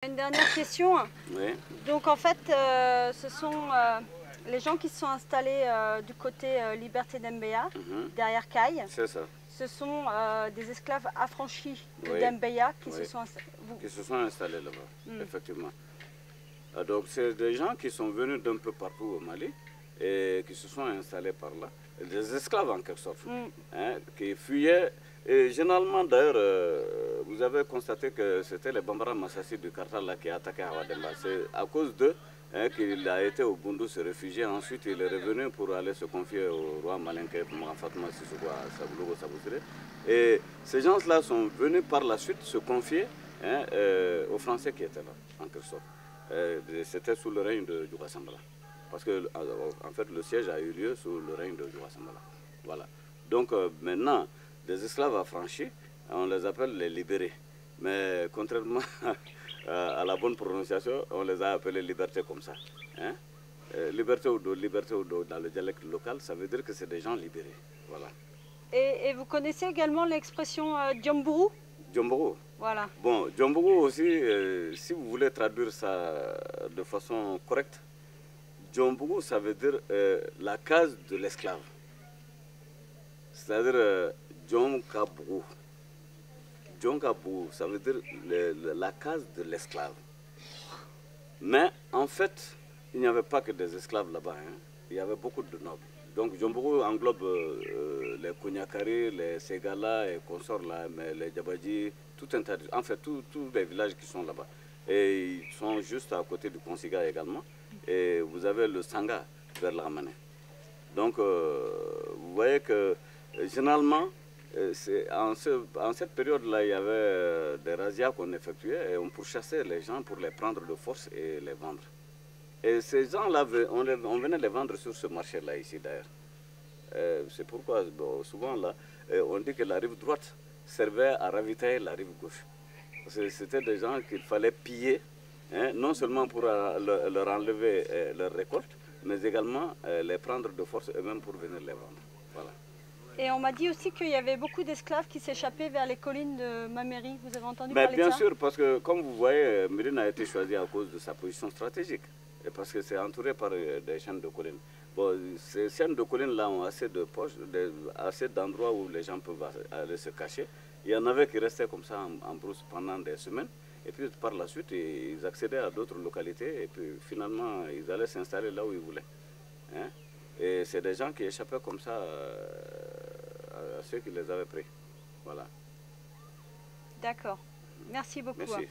Une dernière question. Oui. Donc en fait, ce sont les gens qui se sont installés du côté Liberté d'Embeya, derrière Caille. C'est ça. Ce sont des esclaves affranchis de Oui. Dembeya qui Oui. se sont installés. Qui se sont installés là-bas, effectivement. Donc c'est des gens qui sont venus d'un peu partout au Mali et qui se sont installés par là. Des esclaves en quelque sorte, hein, qui fuyaient. Et généralement d'ailleurs, vous avez constaté que c'était les Bambara Massassi du Kartal là, qui attaquaient Hawademba. C'est à cause d'eux qu'il a été au Bundu se réfugier. Ensuite il est revenu pour aller se confier au roi Malinké, Fatma Sissoko, Saboulogo, Sabousire. Et ces gens-là sont venus par la suite se confier aux Français qui étaient là, en quelque sorte. C'était sous le règne de Djoura Sambala. Parce que en fait le siège a eu lieu sous le règne de Djoura Sambala. Voilà. Donc maintenant, des esclaves affranchis, on les appelle les libérés. Mais contrairement à la bonne prononciation, on les a appelés libertés comme ça. Hein? Liberté ou do, dans le dialecte local, ça veut dire que c'est des gens libérés. Voilà. Et vous connaissez également l'expression Djombourou? Djombourou. Voilà. Bon, Djombourou aussi, si vous voulez traduire ça de façon correcte, Djombourou, ça veut dire la case de l'esclave. C'est-à-dire Djom Kabourou. Djom Kabourou, ça veut dire la case de l'esclave. Mais en fait, il n'y avait pas que des esclaves là-bas. Hein. Il y avait beaucoup de nobles. Donc Djombourou englobe les Kounyakari, les Segala et consorts là, mais les Djabadji, tout un tas en fait tous les villages qui sont là-bas. Et ils sont juste à côté du Konsiga également. Et vous avez le Sanga vers l'Armané. Donc vous voyez que généralement, en cette période-là, il y avait des razzias qu'on effectuait et on pourchassait les gens pour les prendre de force et les vendre. Et ces gens-là, on venait les vendre sur ce marché-là ici d'ailleurs. C'est pourquoi bon, souvent là, on dit que la rive droite servait à ravitailler la rive gauche. C'était des gens qu'il fallait piller, hein, non seulement pour leur enlever leur récolte, mais également les prendre de force eux-mêmes pour venir les vendre. Voilà. Et on m'a dit aussi qu'il y avait beaucoup d'esclaves qui s'échappaient vers les collines de Mameri. Vous avez entendu parler de ça? Bien sûr, parce que comme vous voyez, Mérine a été choisi à cause de sa position stratégique. Et parce que c'est entouré par des chaînes de collines. Bon, ces chaînes de collines-là ont assez de poches, assez d'endroits où les gens peuvent aller se cacher. Il y en avait qui restaient comme ça en brousse pendant des semaines. Et puis par la suite, ils accédaient à d'autres localités. Et puis finalement, ils allaient s'installer là où ils voulaient. Hein? Et c'est des gens qui échappaient comme ça à ceux qui les avaient pris. Voilà. D'accord. Merci beaucoup. Merci.